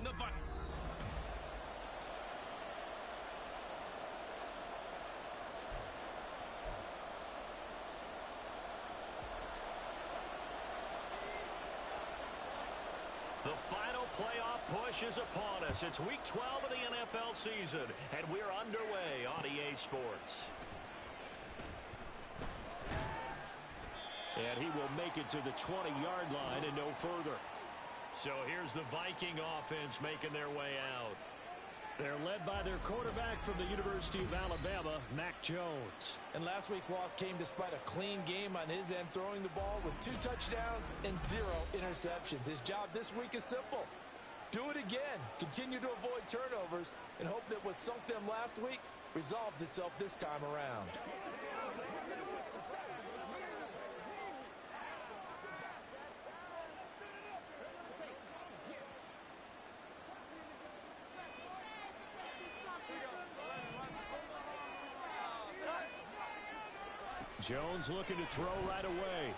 the Vikings. The final playoff push is upon us. It's Week 12 of the NFL season, and we're underway on EA Sports. And he will make it to the 20-yard line and no further. So here's the Viking offense making their way out. They're led by their quarterback from the University of Alabama, Mac Jones. And last week's loss came despite a clean game on his end, throwing the ball with 2 touchdowns and 0 interceptions. His job this week is simple. Do it again. Continue to avoid turnovers and hope that what sunk them last week resolves itself this time around. Jones looking to throw right away.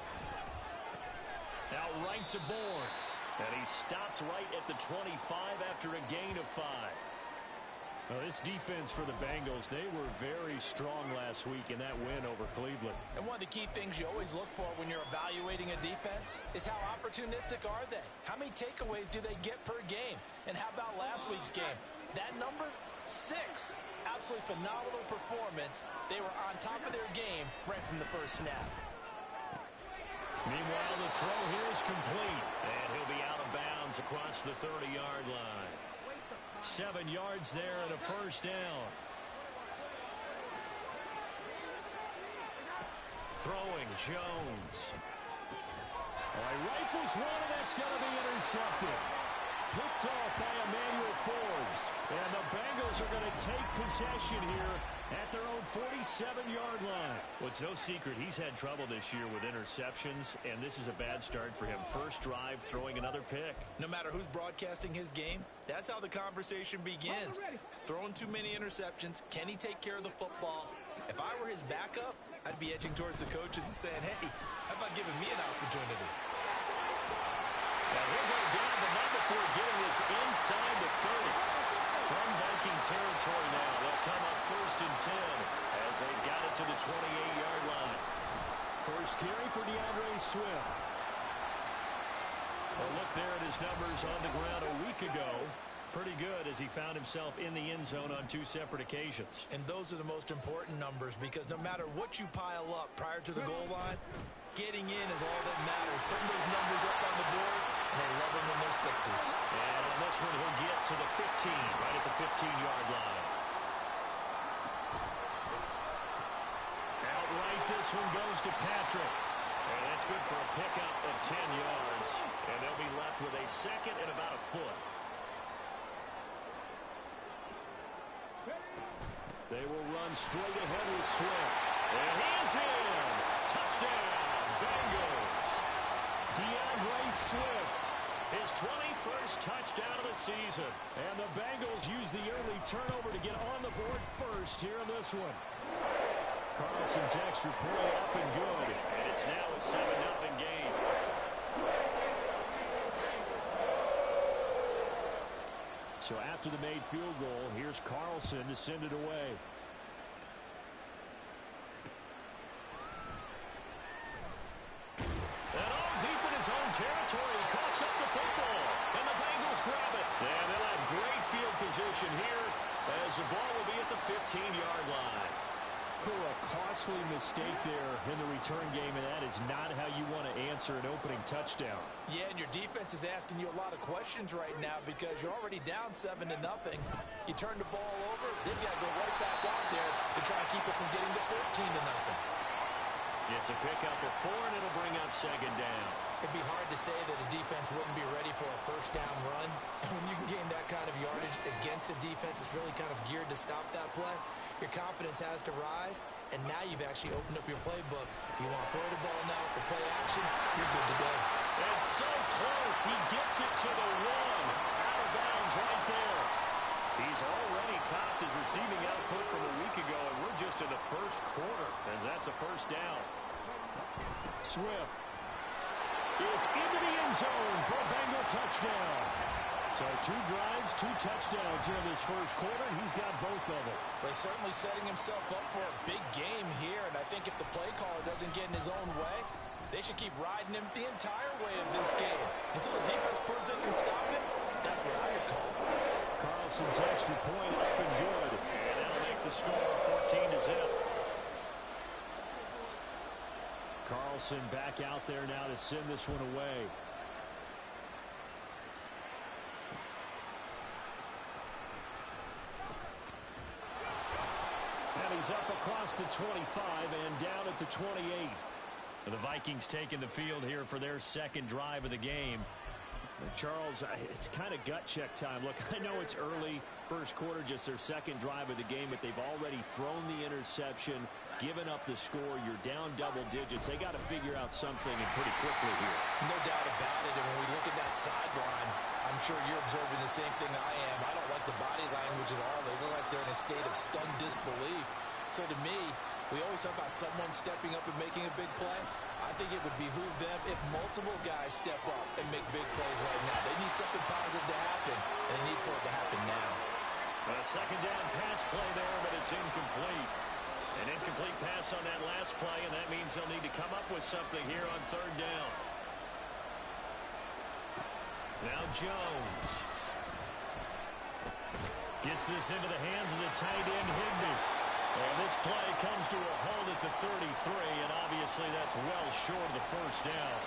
Now right to Bourne. And he stopped right at the 25 after a gain of 5. Well, this defense for the Bengals, they were very strong last week in that win over Cleveland. And one of the key things you always look for when you're evaluating a defense is how opportunistic are they? How many takeaways do they get per game? And how about last week's game? That number? 6. Absolutely phenomenal performance. They were on top of their game right from the first snap. Meanwhile, the throw here is complete. And he'll be out of bounds across the 30-yard line. 7 yards there and a first down. Throwing Jones. He rifles one, and that's going to be intercepted. Picked off by Emmanuel Forbes. And the Bengals are going to take possession here at their own 47-yard line. Well, it's no secret he's had trouble this year with interceptions, and this is a bad start for him. First drive, throwing another pick. No matter who's broadcasting his game, that's how the conversation begins. Throwing too many interceptions. Can he take care of the football? If I were his backup, I'd be edging towards the coaches and saying, hey, how about giving me an opportunity? And he'll go down the number before getting this inside the 30. From Viking territory now, they'll come up 1st and 10 as they've got it to the 28-yard line. First carry for DeAndre Swift. A look there at his numbers on the ground a week ago. Pretty good as he found himself in the end zone on 2 separate occasions. And those are the most important numbers because no matter what you pile up prior to the goal line, getting in is all that matters. Putting those numbers up on the board, and they love them when they're 6s. And on this one, he'll get to the 15, right at the 15-yard line. Outright, this one goes to Patrick. And that's good for a pickup of 10 yards. And they'll be left with a second and about a foot. They will run straight ahead with Swift. And he is in. Touchdown, Bengals. DeAndre Swift, his 21st touchdown of the season. And the Bengals use the early turnover to get on the board first here in this one. Carlson's extra point up and good. And it's now a 7-0 game. So after the made field goal, here's Carlson to send it away. And all deep in his own territory, he coughs up the football. And the Bengals grab it. And they'll have great field position here as the ball will be at the 15-yard line. A costly mistake there in the return game, and that is not how you want to answer an opening touchdown. Yeah, and your defense is asking you a lot of questions right now because you're already down 7-0. You turn the ball over, they've got to go right back out there to try and keep it from getting to 14-0. It's a pickup of 4, and it'll bring up second down. It'd be hard to say that a defense wouldn't be ready for a first down run. And when you can gain that kind of yardage against a defense that's really kind of geared to stop that play, your confidence has to rise, and now you've actually opened up your playbook. If you want to throw the ball now for play action, you're good to go. And so close, he gets it to the 1. Out of bounds right there. He's already topped his receiving output from a week ago, and we're just in the first quarter as that's a first down. Swift is into the end zone for a Bengal touchdown. So 2 drives, 2 touchdowns here in this first quarter, and he's got both of them. Well, he's certainly setting himself up for a big game here, and I think if the play caller doesn't get in his own way, they should keep riding him the entire way of this game. Until the defense proves they can stop him, that's what I would call. Carlson's extra point up and good. And that'll make the score 14-0. Carlson back out there now to send this one away. And he's up across the 25 and down at the 28. The Vikings taking the field here for their second drive of the game. Charles, it's kind of gut check time. Look, I know it's early, first quarter, just their second drive of the game, but they've already thrown the interception, given up the score. You're down double digits. They got to figure out something and pretty quickly here. No doubt about it. And when we look at that sideline, I'm sure you're observing the same thing I am. I don't like the body language at all. They look like they're in a state of stunned disbelief. So to me, we always talk about someone stepping up and making a big play. I think it would behoove them if multiple guys step up and make big plays right now. They need something positive to happen, and they need for it to happen now. A second down pass play there, but it's incomplete. An incomplete pass on that last play, and that means they'll need to come up with something here on third down. Now Jones gets this into the hands of the tight end Higbee. And this play comes to a halt at the 33, and obviously that's well short of the first down.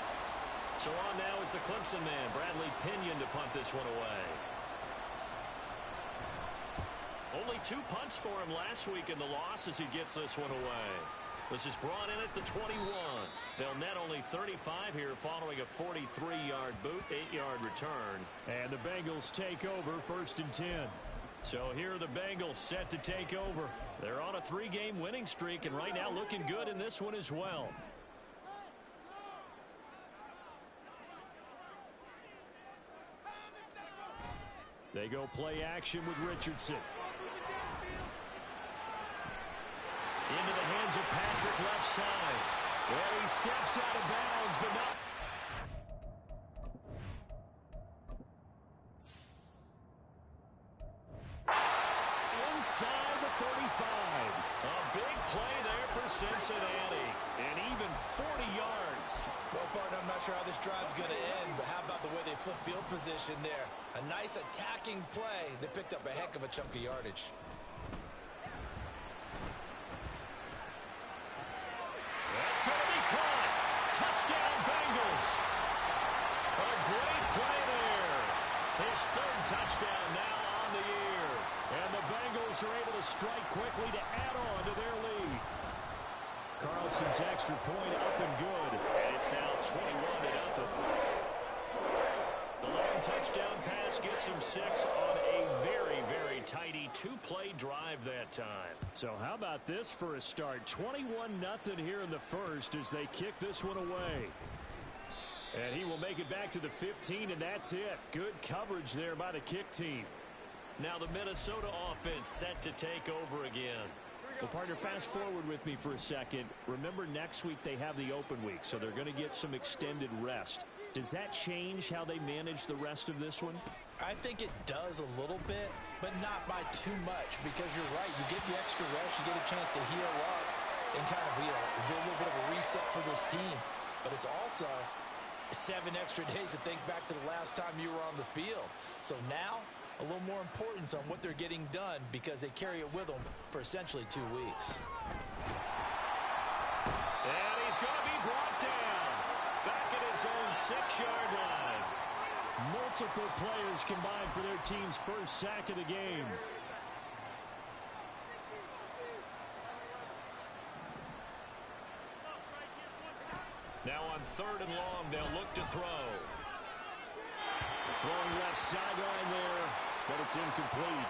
So on now is the Clemson man, Bradley Pinion, to punt this one away. Only 2 punts for him last week in the loss as he gets this one away. This is brought in at the 21. They'll net only 35 here following a 43-yard boot, 8-yard return. And the Bengals take over 1st and 10. So here are the Bengals set to take over. They're on a 3-game winning streak, and right now looking good in this one as well. They go play action with Richardson. Into the hands of Patrick left side. Well, he steps out of bounds, but not. Inside the 35. A big play there for Cincinnati. And even 40 yards. Well, partner, I'm not sure how this drive's going to end, but how about the way they flip field position there? A nice attacking play that picked up a heck of a chunk of yardage. That's going to be caught. Touchdown, Bengals. A great play there. His 3rd touchdown now on the year. And the Bengals are able to strike quickly to add on to their lead. Carlson's extra point up and good. And it's now 21-0. The long touchdown pass gets him 6 on a very, very tidy 2-play drive that time. So how about this for a start? 21-0 here in the first as they kick this one away. And he will make it back to the 15, and that's it. Good coverage there by the kick team. Now the Minnesota offense set to take over again. Well, partner, fast forward with me for a second. Remember, next week they have the open week, so they're going to get some extended rest. Does that change how they manage the rest of this one? I think it does a little bit, but not by too much, because you're right. You get the extra rest, you get a chance to heal up and kind of, do a little bit of a reset for this team. But it's also 7 extra days to think back to the last time you were on the field. So now, a little more importance on what they're getting done because they carry it with them for essentially 2 weeks. And he's going to be brought down back at his own 6-yard line. Multiple players combined for their team's first sack of the game. Now on 3rd and long, they'll look to throw. Throwing left sideline there, but it's incomplete.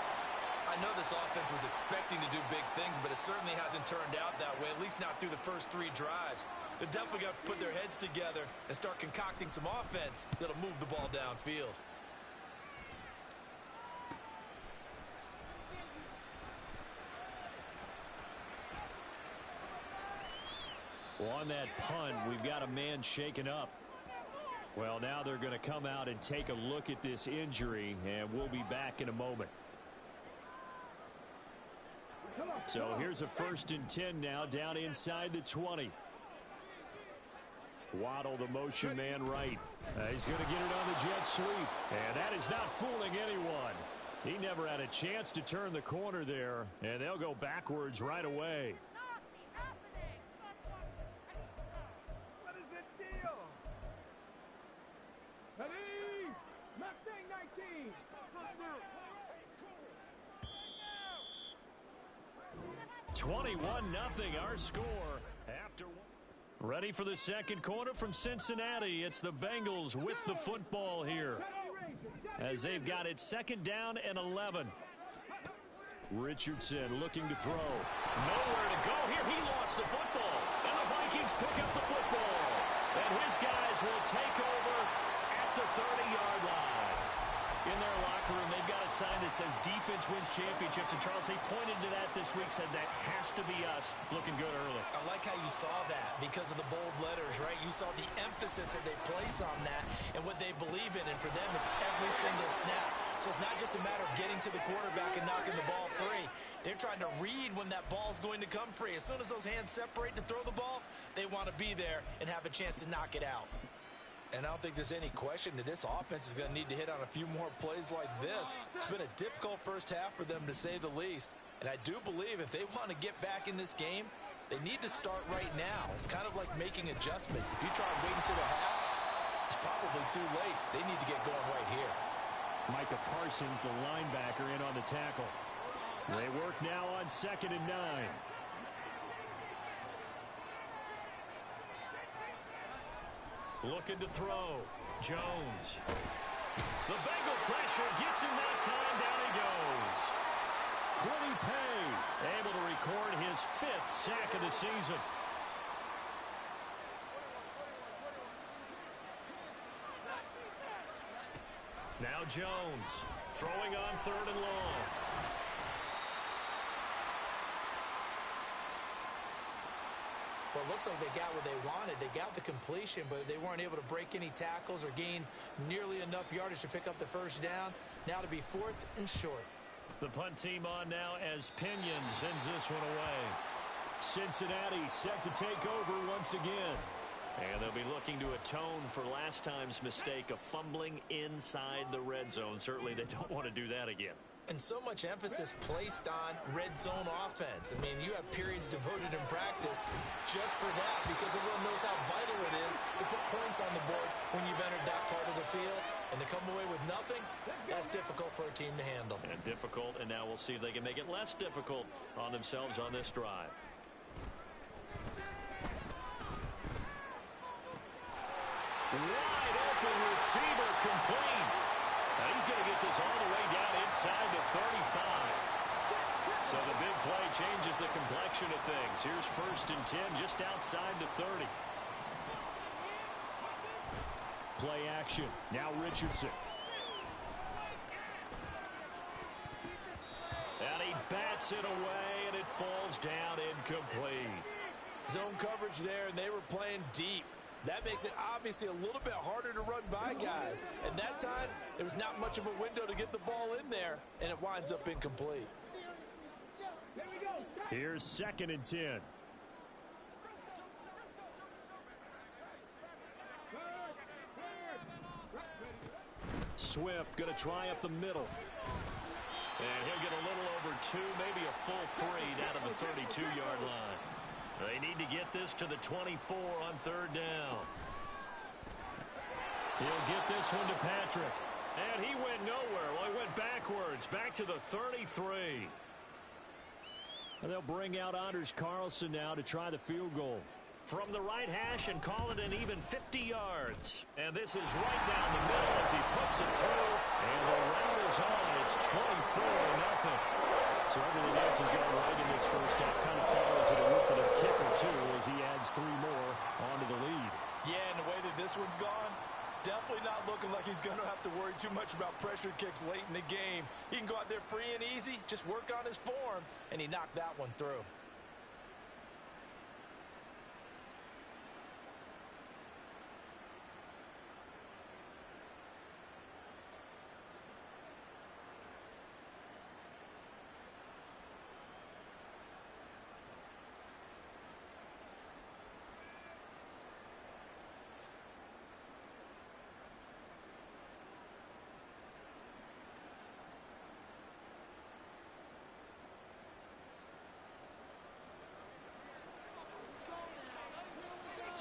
I know this offense was expecting to do big things, but it certainly hasn't turned out that way, at least not through the first 3 drives. They're definitely going to put their heads together and start concocting some offense that'll move the ball downfield. Well, on that punt, we've got a man shaken up. Well, now they're going to come out and take a look at this injury, and we'll be back in a moment. So here's a 1st and 10 now, down inside the 20. Waddle, the motion man right. He's going to get it on the jet sweep. And that is not fooling anyone. He never had a chance to turn the corner there, and they'll go backwards right away. What is the deal? Ready? Mustang 19. 21-0 our score after. Ready for the second quarter from Cincinnati. It's the Bengals with the football here, as they've got it 2nd down and 11. Richardson looking to throw. Nowhere to go here. He lost the football. And the Vikings pick up the football. And his guys will take over at the 30-yard line. In their locker room, they've got a sign that says defense wins championships. And Charles, they pointed to that this week, said that has to be us. Looking good early. I like how you saw that because of the bold letters, right? You saw the emphasis that they place on that and what they believe in. And for them, it's every single snap. So it's not just a matter of getting to the quarterback and knocking the ball free. They're trying to read when that ball's going to come free. As soon as those hands separate to throw the ball, they want to be there and have a chance to knock it out. And I don't think there's any question that this offense is going to need to hit on a few more plays like this. It's been a difficult first half for them, to say the least. And I do believe if they want to get back in this game, they need to start right now. It's kind of like making adjustments. If you try waiting to the half, it's probably too late. They need to get going right here. Micah Parsons, the linebacker, in on the tackle. They work now on 2nd and 9. Looking to throw. Jones. The Bengal pressure gets him that time. Down he goes. Quiddy Pay able to record his 5th sack of the season. Now Jones throwing on 3rd and long. Well, it looks like they got what they wanted. They got the completion, but they weren't able to break any tackles or gain nearly enough yardage to pick up the 1st down. Now to be 4th and short. The punt team on now as Pinion sends this one away. Cincinnati set to take over once again. And they'll be looking to atone for last time's mistake of fumbling inside the red zone. Certainly they don't want to do that again. And so much emphasis placed on red zone offense. I mean, you have periods devoted in practice just for that because everyone knows how vital it is to put points on the board when you've entered that part of the field. And to come away with nothing, that's difficult for a team to handle. And difficult, and now we'll see if they can make it less difficult on themselves on this drive. Wide open receiver complete. Now he's going to get this all the way down inside the 35. So the big play changes the complexion of things. Here's 1st and 10 just outside the 30. Play action. Now Richardson. And he bats it away, and it falls down incomplete. Zone coverage there, and they were playing deep. That makes it obviously a little bit harder to run by guys. And that time, there was not much of a window to get the ball in there, and it winds up incomplete. Here's 2nd and 10. Swift going to try up the middle. And he'll get a little over 2, maybe a full 3 down to the 32-yard line. They need to get this to the 24 on 3rd down. He'll get this one to Patrick. And he went nowhere. Well, he went backwards, back to the 33. And they'll bring out Anders Carlson now to try the field goal. From the right hash and call it an even 50 yards. And this is right down the middle as he puts it through. And the round is on. It's 24-0. So everything else is going right in this first half. Kind of follows it a look for the kicker, too, as he adds 3 more onto the lead. Yeah, and the way that this one's gone, definitely not looking like he's going to have to worry too much about pressure kicks late in the game. He can go out there free and easy, just work on his form, and he knocked that one through.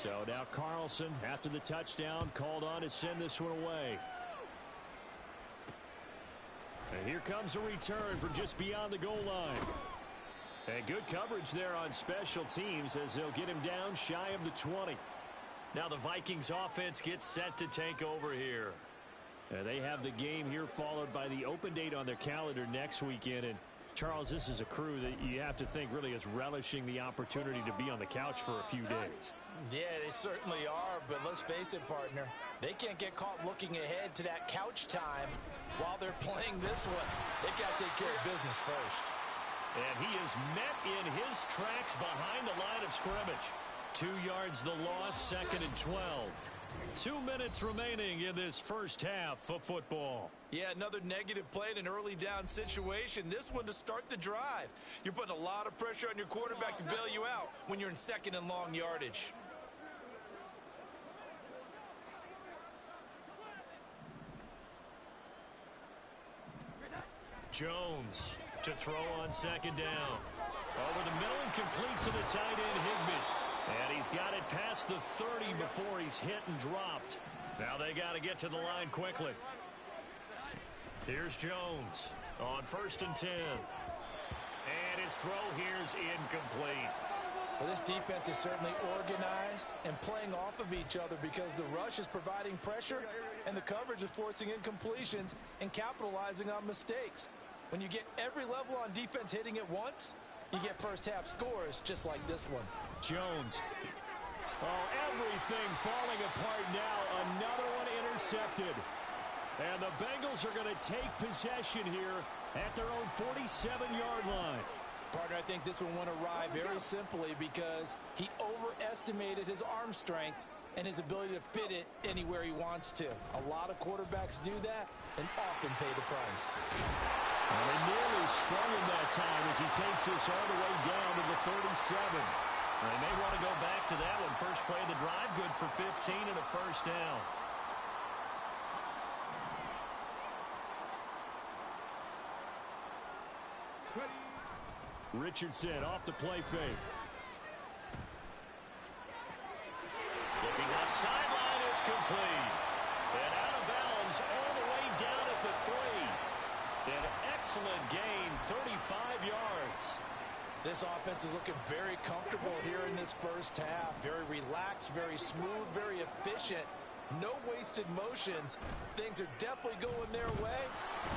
So now Carlson, after the touchdown, called on to send this one away. And here comes a return from just beyond the goal line. And good coverage there on special teams as they'll get him down shy of the 20. Now the Vikings offense gets set to take over here. They have the game here followed by the open date on their calendar next weekend. And Charles, this is a crew that you have to think really is relishing the opportunity to be on the couch for a few days. Yeah, they certainly are, but let's face it, partner. They can't get caught looking ahead to that couch time while they're playing this one. They've got to take care of business first. And he is met in his tracks behind the line of scrimmage. 2 yards the loss, 2nd and 12. 2 minutes remaining in this first half of football. Yeah, another negative play in an early down situation. This one to start the drive. You're putting a lot of pressure on your quarterback to bail you out when you're in 2nd and long yardage. Jones to throw on 2nd down. Over the middle and complete to the tight end, Higbee. And he's got it past the 30 before he's hit and dropped. Now they got to get to the line quickly. Here's Jones on 1st and 10. And his throw here's incomplete. Well, this defense is certainly organized and playing off of each other because the rush is providing pressure and the coverage is forcing incompletions and capitalizing on mistakes. When you get every level on defense hitting at once, you get first half scores just like this one. Jones. Oh, everything falling apart now. Another one intercepted. And the Bengals are going to take possession here at their own 47-yard line. Partner, I think this one won't arrive very simply because he overestimated his arm strength and his ability to fit it anywhere he wants to. A lot of quarterbacks do that and often pay the price. And they nearly sprung him that time as he takes this all the way down to the 37. They may want to go back to that one. First play of the drive, good for 15 and a first down. Richardson off the play fake. Looking left sideline, it's complete. And out of bounds all the way down at the 3. An excellent gain, 35 yards. This offense is looking very comfortable here in this first half. Very relaxed, very smooth, very efficient. No wasted motions. Things are definitely going their way.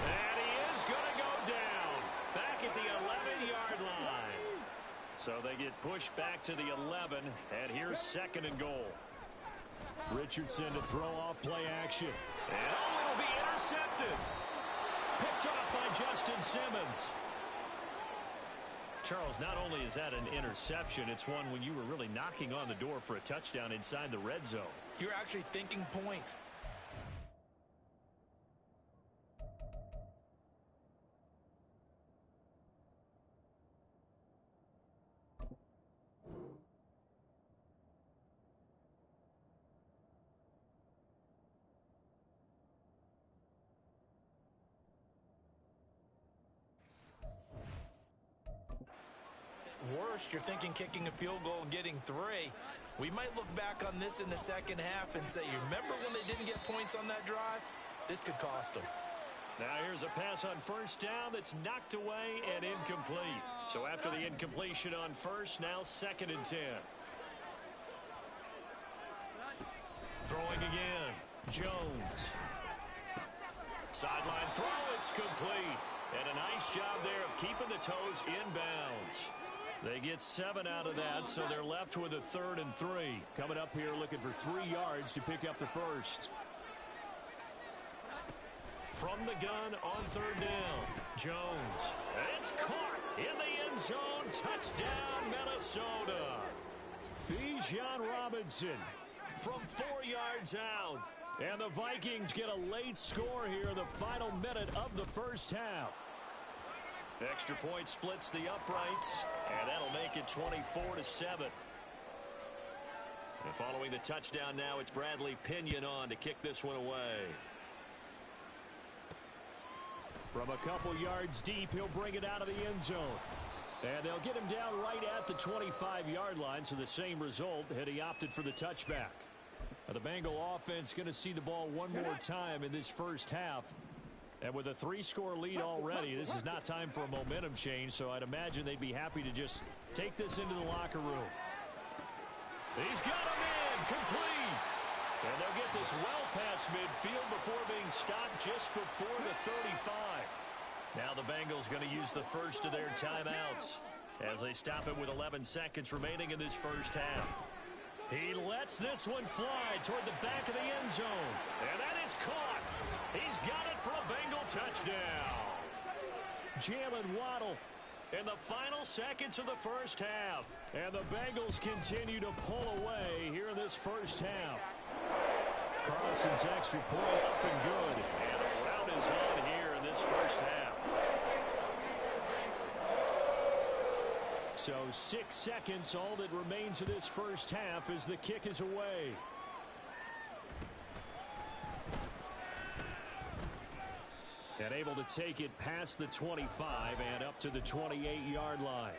And he is going to go down. Back at the 11-yard line. So they get pushed back to the 11. And here's 2nd and goal. Richardson to throw off play action. And it'll be intercepted. Picked up by Justin Simmons. Charles, not only is that an interception, it's one when you were really knocking on the door for a touchdown inside the red zone. You're actually thinking points. Worst, you're thinking kicking a field goal and getting 3. We might look back on this in the second half and say, you remember when they didn't get points on that drive? This could cost them. Now here's a pass on 1st down that's knocked away and incomplete. So after the incompletion on 1st, now 2nd and 10. Throwing again. Jones. Sideline throw, it's complete. And a nice job there of keeping the toes inbounds. They get 7 out of that, so they're left with a 3rd and 3. Coming up here looking for 3 yards to pick up the first. From the gun on 3rd down. Jones. And it's caught in the end zone. Touchdown, Minnesota. Bijan Robinson from 4 yards out. And the Vikings get a late score here in the final minute of the first half. Extra point splits the uprights, and that'll make it 24-7. And following the touchdown now, it's Bradley Pinion on to kick this one away. From a couple yards deep, he'll bring it out of the end zone. And they'll get him down right at the 25-yard line, so the same result had he opted for the touchback. Now the Bengal offense going to see the ball one more time in this first half. And with a 3-score lead already, this is not time for a momentum change, so I'd imagine they'd be happy to just take this into the locker room. He's got him in, complete. And they'll get this well past midfield before being stopped just before the 35. Now the Bengals going to use the first of their timeouts as they stop it with 11 seconds remaining in this first half. He lets this one fly toward the back of the end zone. And that is caught. He's got it for a Bengal touchdown. Jalen Waddle in the final seconds of the first half. And the Bengals continue to pull away here in this first half. Carlson's extra point up and good. And a rout is on here in this first half. So 6 seconds, all that remains of this first half as the kick is away. And able to take it past the 25 and up to the 28-yard line.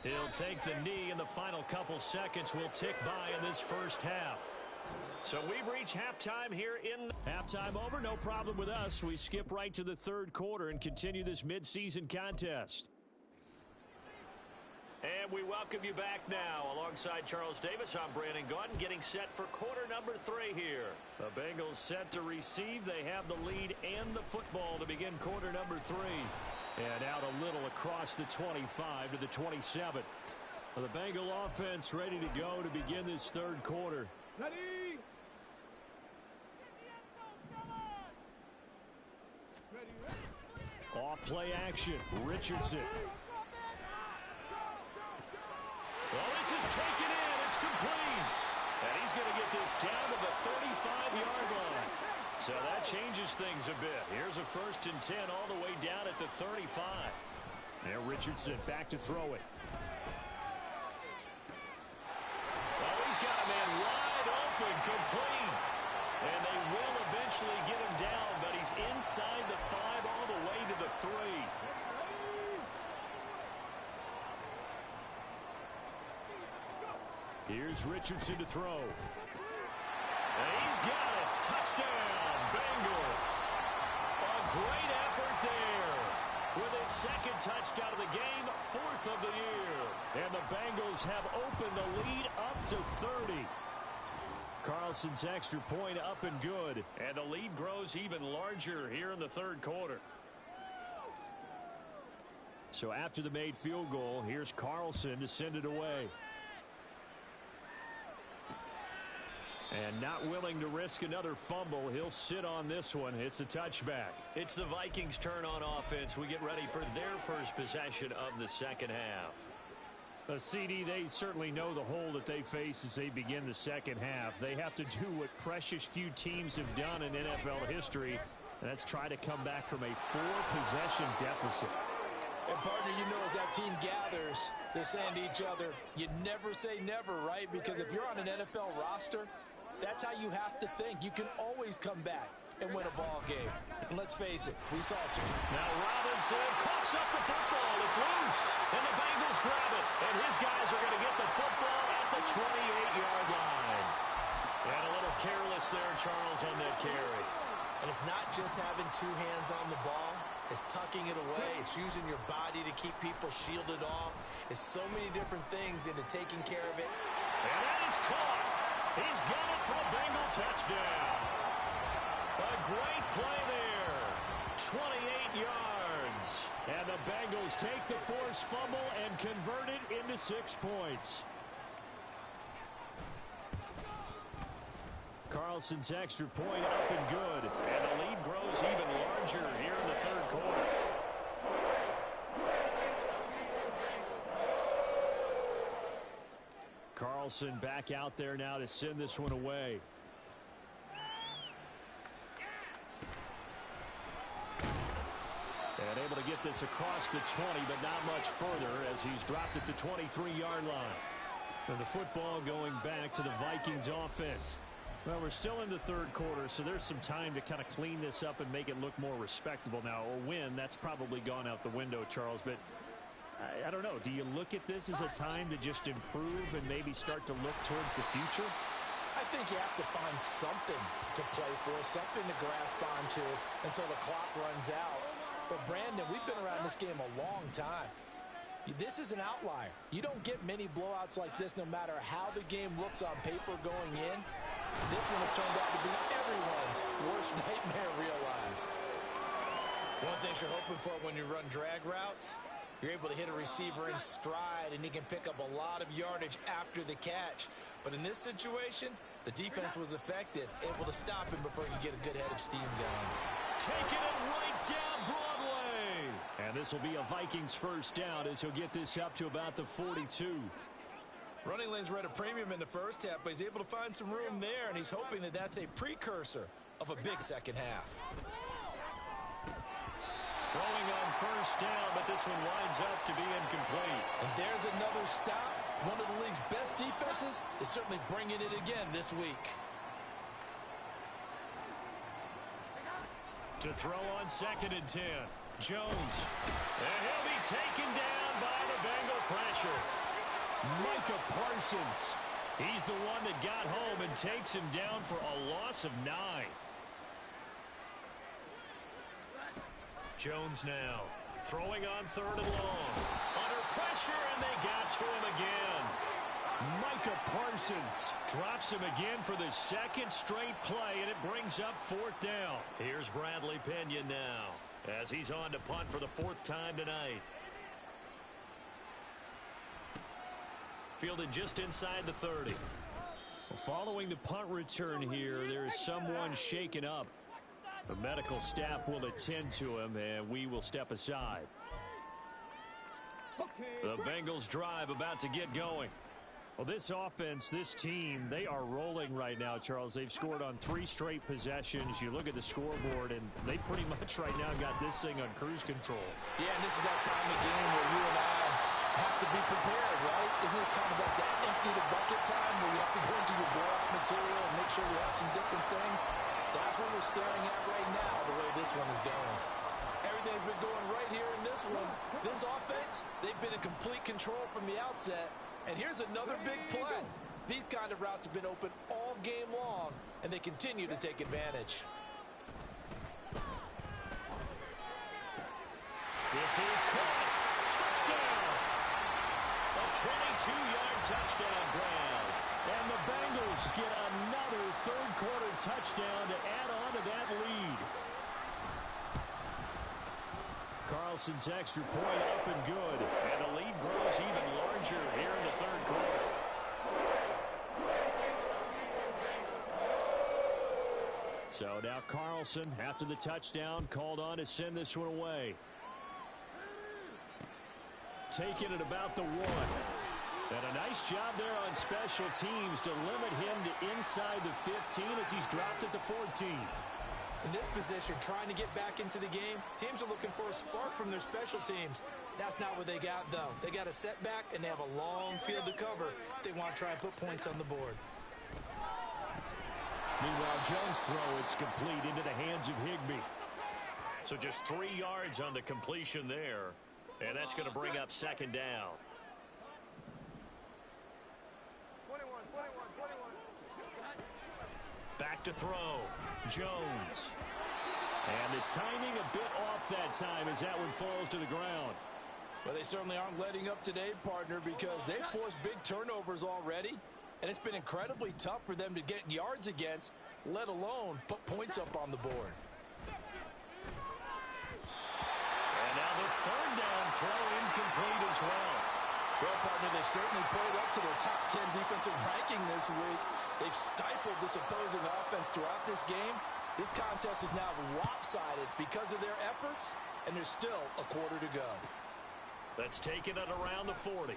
He'll take the knee, and the final couple seconds will tick by in this first half. So we've reached halftime here in halftime over. No problem with us. We skip right to the third quarter and continue this midseason contest. And we welcome you back now. Alongside Charles Davis, I'm Brandon Gaudin, getting set for quarter number 3 here. The Bengals set to receive. They have the lead and the football to begin quarter number 3. And out a little across the 25 to the 27. The Bengal offense ready to go to begin this third quarter. Ready? Off play action. Richardson. Well, this is taken in. It's complete. And he's going to get this down to the 35-yard line. So that changes things a bit. Here's a 1st and 10 all the way down at the 35. Now Richardson back to throw it. Oh, he's got a man wide open, complete. And they will eventually get him down, but he's inside the 5 all the way to the 3. Here's Richardson to throw. And he's got it. Touchdown, Bengals. A great effort there. With his 2nd touchdown of the game, 4th of the year. And the Bengals have opened the lead up to 30. Carlson's extra point up and good. And the lead grows even larger here in the third quarter. So after the made field goal, here's Carlson to send it away. And not willing to risk another fumble. He'll sit on this one. It's a touchback. It's the Vikings' turn on offense. We get ready for their first possession of the second half. CD, they certainly know the hole that they face as they begin the second half. They have to do what precious few teams have done in NFL history, and that's try to come back from a 4-possession deficit. And partner, you know, as that team gathers, they're saying to each other, you never say never, right? Because if you're on an NFL roster, that's how you have to think. You can always come back and win a ball game. And let's face it, we saw some. Now Robinson coughs up the football. It's loose. And the Bengals grab it. And his guys are going to get the football at the 28-yard line. And a little careless there, Charles, on that carry. And it's not just having 2 hands on the ball. It's tucking it away. It's using your body to keep people shielded off. It's so many different things into taking care of it. And that is caught. He's got it for a Bengal touchdown. A great play there. 28 yards. And the Bengals take the forced fumble and convert it into 6 points. Carlson's extra point up and good. And the lead grows even larger here in the third quarter. Carlson back out there now to send this one away. And able to get this across the 20, but not much further as he's dropped it to 23-yard line. And the football going back to the Vikings offense. Well, we're still in the third quarter, so there's some time to kind of clean this up and make it look more respectable now. A win, that's probably gone out the window, Charles, but I don't know. Do you look at this as a time to just improve and maybe start to look towards the future? I think you have to find something to play for, something to grasp onto until the clock runs out. But, Brandon, we've been around this game a long time. This is an outlier. You don't get many blowouts like this no matter how the game looks on paper going in. This one has turned out to be everyone's worst nightmare realized. One thing you're hoping for when you run drag routes, you're able to hit a receiver in stride and he can pick up a lot of yardage after the catch. But in this situation, the defense was effective, able to stop him before he could get a good head of steam going. Taking it right down Broadway. And this will be a Vikings first down as he'll get this up to about the 42. Running lanes were at a premium in the first half, but he's able to find some room there, and he's hoping that that's a precursor of a big second half. Throwing on first down, but this one winds up to be incomplete. And there's another stop. One of the league's best defenses is certainly bringing it again this week. To throw on 2nd and 10. Jones. And he'll be taken down by the Bengal pressure. Micah Parsons. He's the one that got home and takes him down for a loss of 9. Jones now throwing on 3rd and long. Under pressure, and they got to him again. Micah Parsons drops him again for the 2nd straight play, and it brings up 4th down. Here's Bradley Pinion now as he's on to punt for the 4th time tonight. Fielded just inside the 30. Following the punt return here, there's someone shaken up. The medical staff will attend to him, and we will step aside. The Bengals drive about to get going. Well, this offense, this team, they are rolling right now, Charles. They've scored on 3 straight possessions. You look at the scoreboard, and they pretty much right now got this thing on cruise control. Yeah, and this is that time of game where you and I have to be prepared, right? Isn't this kind of like that empty the bucket time where you have to go into your blowout material and make sure you have some different things? That's what we're staring at right now, the way this one is going. Everything's been going right here in this one. This offense, they've been in complete control from the outset. And here's another big play. These kind of routes have been open all game long, and they continue to take advantage. This is caught. Touchdown. A 22-yard touchdown grab. And the Bengals get another third-quarter touchdown to add on to that lead. Carlson's extra point up and good. And the lead grows even larger here in the third quarter. So now Carlson, after the touchdown, called on to send this one away. Taking it about the 1. And a nice job there on special teams to limit him to inside the 15 as he's dropped it to 14. In this position, trying to get back into the game, teams are looking for a spark from their special teams. That's not what they got, though. They got a setback, and they have a long field to cover if they want to try and put points on the board. Meanwhile, Jones' throw, it's complete into the hands of Higbee. So just 3 yards on the completion there, and that's going to bring up 2nd down. 21. Back to throw. Jones. And the timing a bit off that time as that one falls to the ground. Well, they certainly aren't letting up today, partner, because they've forced big turnovers already. And it's been incredibly tough for them to get yards against, let alone put points up on the board. And now the 3rd down throw incomplete as well. Well, partner, they certainly played up to their top 10 defensive ranking this week. They've stifled this opposing offense throughout this game. This contest is now lopsided because of their efforts, and there's still a quarter to go. That's taken it around the 40.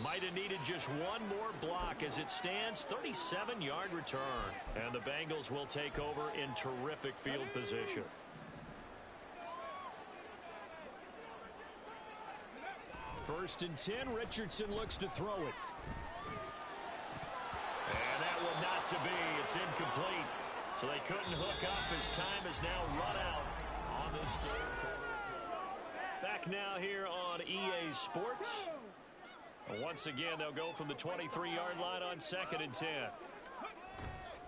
Might have needed just one more block as it stands. 37-yard return. And the Bengals will take over in terrific field position. First and 10, Richardson looks to throw it. And that will not to be. It's incomplete. So they couldn't hook up as time has now run out on this third quarter. Back now here on EA Sports. And once again, they'll go from the 23-yard line on 2nd and 10.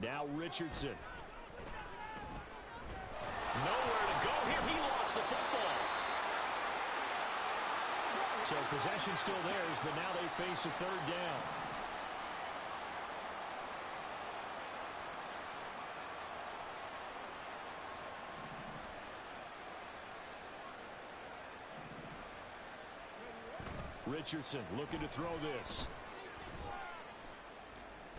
Now Richardson. Nowhere to go here. He lost the football. So possession still theirs, but now they face a third down. Richardson looking to throw this.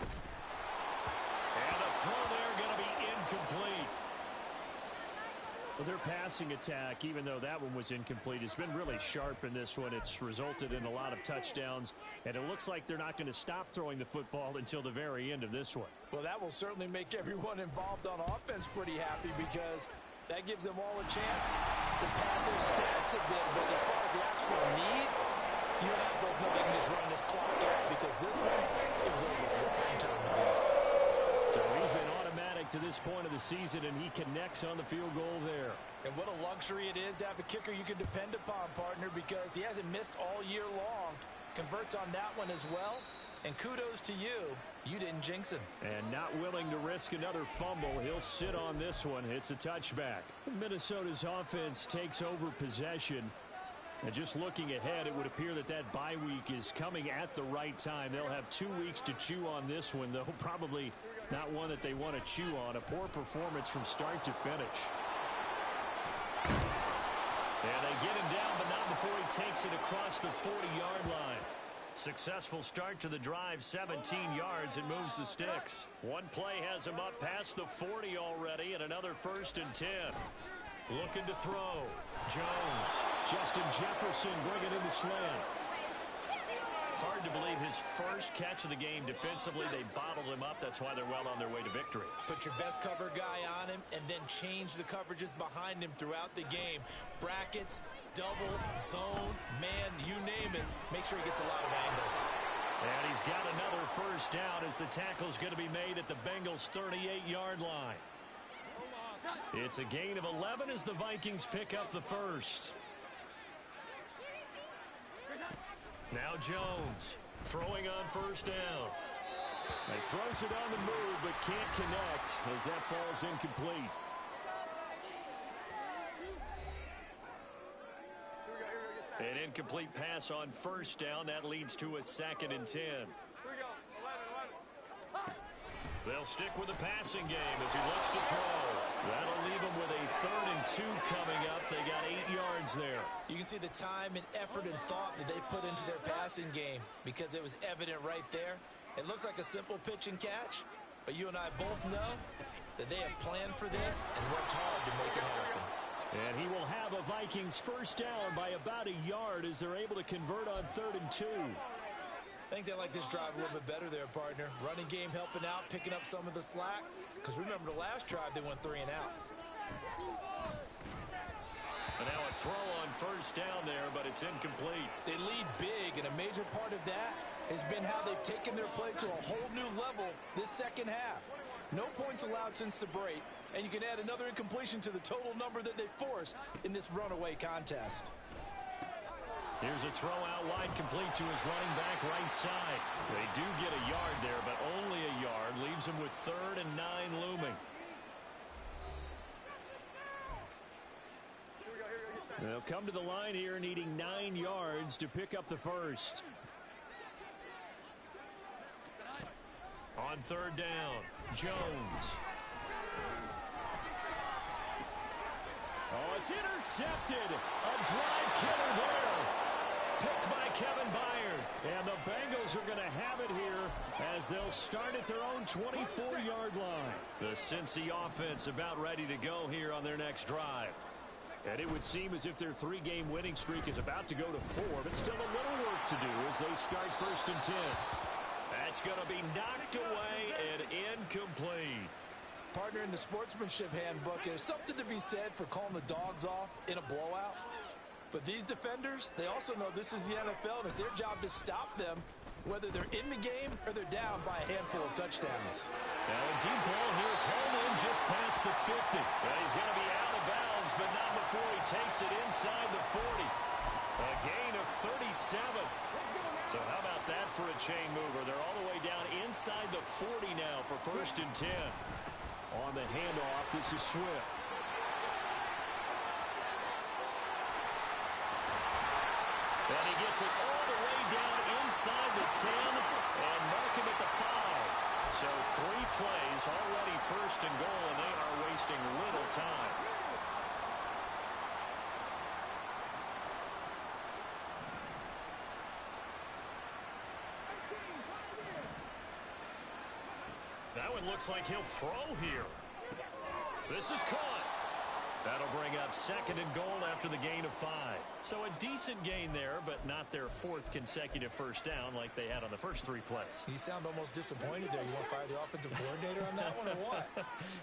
And a throw there going to be incomplete. Well, their passing attack, even though that one was incomplete, has been really sharp in this one. It's resulted in a lot of touchdowns, and it looks like they're not going to stop throwing the football until the very end of this one. Well, that will certainly make everyone involved on offense pretty happy because that gives them all a chance to pad their stats a bit. But as far as the actual need, you and I both know they can just run this clock out because this one, it was over a long time ago. So he's been automatic to this point of the season, and he connects on the field goal there. And what a luxury it is to have a kicker you can depend upon, partner, because he hasn't missed all year long. Converts on that one as well. And kudos to you. You didn't jinx him. And not willing to risk another fumble. He'll sit on this one. It's a touchback. Minnesota's offense takes over possession. And just looking ahead, it would appear that that bye week is coming at the right time. They'll have 2 weeks to chew on this one, though probably not one that they want to chew on. A poor performance from start to finish. And they get him down, but not before he takes it across the 40-yard line. Successful start to the drive, 17 yards, and moves the sticks. One play has him up past the 40 already, and another 1st and 10. Looking to throw. Jones. Justin Jefferson bringing in the slant. Hard to believe his first catch of the game defensively. They bottled him up. That's why they're well on their way to victory. Put your best cover guy on him and then change the coverages behind him throughout the game. Brackets, double, zone, man, you name it. Make sure he gets a lot of angles. And he's got another 1st down as the tackle's going to be made at the Bengals' 38-yard line. It's a gain of 11 as the Vikings pick up the 1st. Now Jones throwing on 1st down. He throws it on the move but can't connect as that falls incomplete. An incomplete pass on 1st down. That leads to a 2nd and 10. They'll stick with the passing game as he looks to throw. That'll leave him with a 3rd and 2 coming up. They got 8 yards there. You can see the time and effort and thought that they put into their passing game because it was evident right there. It looks like a simple pitch and catch, but you and I both know that they have planned for this and worked hard to make it happen. And he will have a Vikings 1st down by about a yard as they're able to convert on 3rd and 2. I think they like this drive a little bit better there, partner. Running game helping out, picking up some of the slack. Because remember the last drive, they went 3 and out. And now a throw on 1st down there, but it's incomplete. They lead big, and a major part of that has been how they've taken their play to a whole new level this 2nd half. No points allowed since the break, and you can add another incompletion to the total number that they forced in this runaway contest. Here's a throw out wide complete to his running back right side. They do get a yard there, but only a yard. Leaves him with 3rd and 9 looming. They'll come to the line here needing 9 yards to pick up the 1st. On 3rd down, Jones. Oh, it's intercepted. A drive killer there. Picked by Kevin Byard. And the Bengals are going to have it here as they'll start at their own 24-yard line. The Cincy offense about ready to go here on their next drive. And it would seem as if their 3-game winning streak is about to go to 4, but still a little work to do as they start 1st and 10. That's going to be knocked away and incomplete. Partner, in the sportsmanship handbook, there's something to be said for calling the dogs off in a blowout. But these defenders, they also know this is the NFL, and it's their job to stop them, whether they're in the game or they're down by a handful of touchdowns. Now a deep ball here, Coleman just past the 50. Well, he's going to be out of bounds, but not before he takes it inside the 40. A gain of 37. So how about that for a chain mover? They're all the way down inside the 40 now for 1st and 10. On the handoff, this is Swift. And he gets it all the way down inside the 10 and mark him at the 5. So 3 plays already 1st and goal, and they are wasting little time. That one looks like he'll throw here. This is caught. That'll bring up 2nd and goal after the gain of 5. So a decent gain there, but not their 4th consecutive 1st down like they had on the first 3 plays. You sound almost disappointed there. You want to fire the offensive coordinator on that one or what?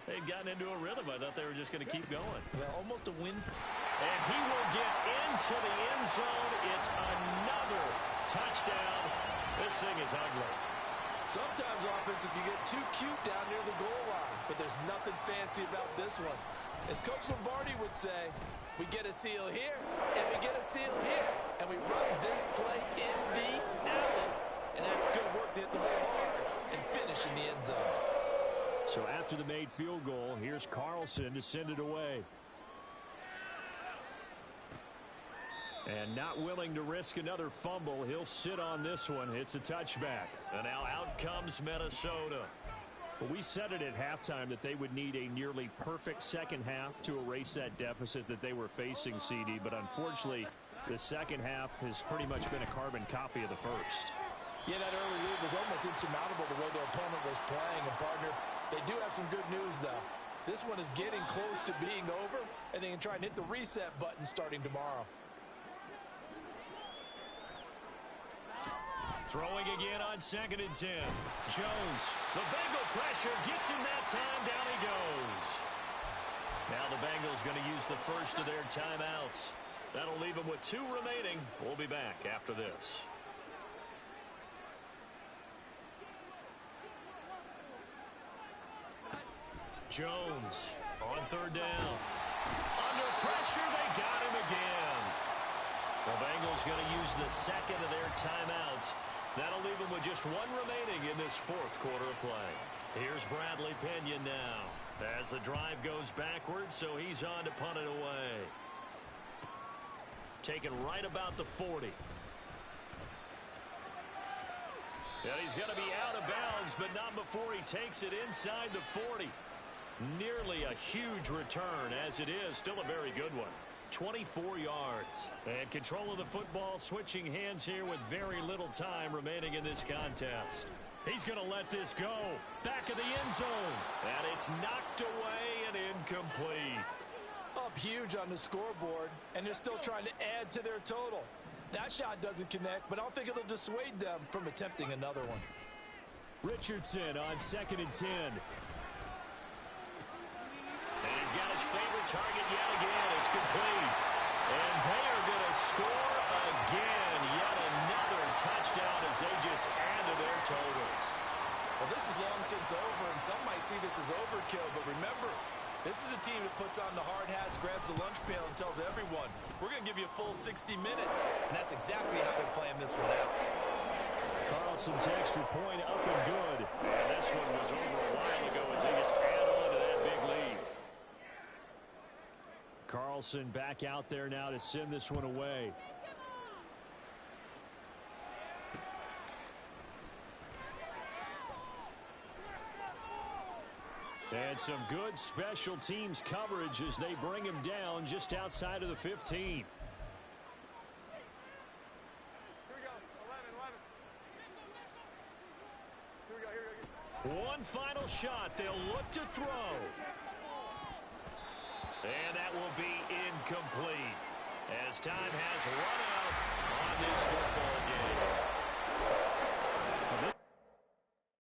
They'd gotten into a rhythm. I thought they were just going to keep going. Well, almost a win. And he will get into the end zone. It's another touchdown. This thing is ugly. Sometimes offense, if you get too cute down near the goal line, but there's nothing fancy about this one. As Coach Lombardi would say, we get a seal here, and we get a seal here, and we run this play in the alley. And that's good work to hit the hole hard and finish in the end zone. So after the made field goal, here's Carlson to send it away. And not willing to risk another fumble, he'll sit on this one. It's a touchback. And now out comes Minnesota. Well, we said it at halftime that they would need a nearly perfect second half to erase that deficit that they were facing, CD. But unfortunately, the second half has pretty much been a carbon copy of the first. Yeah, that early lead was almost insurmountable the way their opponent was playing. And, partner, they do have some good news, though. This one is getting close to being over, and they can try and hit the reset button starting tomorrow. Throwing again on 2nd and 10. Jones, the Bengal pressure gets him that time. Down he goes. Now the Bengals going to use the first of their timeouts. That'll leave them with 2 remaining. We'll be back after this. Jones on 3rd down. Under pressure, they got him again. The Bengals going to use the 2nd of their timeouts. That'll leave them with just 1 remaining in this 4th quarter of play. Here's Bradley Pinion now as the drive goes backwards, so he's on to punt it away. Taken right about the 40. And he's going to be out of bounds, but not before he takes it inside the 40. Nearly a huge return as it is. Still a very good one. 24 yards. And control of the football switching hands here with very little time remaining in this contest. He's going to let this go. Back of the end zone. And it's knocked away and incomplete. Up huge on the scoreboard, and they're still trying to add to their total. That shot doesn't connect, but I don't think it'll dissuade them from attempting another one. Richardson on 2nd and 10. And he's got his favorite target yet again. It's complete. And they are going to score again. Yet another touchdown as they just add to their totals. Well, this is long since over, and some might see this as overkill. But remember, this is a team that puts on the hard hats, grabs the lunch pail, and tells everyone, we're going to give you a full 60 minutes. And that's exactly how they're playing this one out. Carlson's extra point up and good. And this one was over a while ago as they just add on to that big lead. Carlson back out there now to send this one away. And some good special teams coverage as they bring him down just outside of the 15. Here we go. 11. One final shot. They'll look to throw. And that will be incomplete as time has run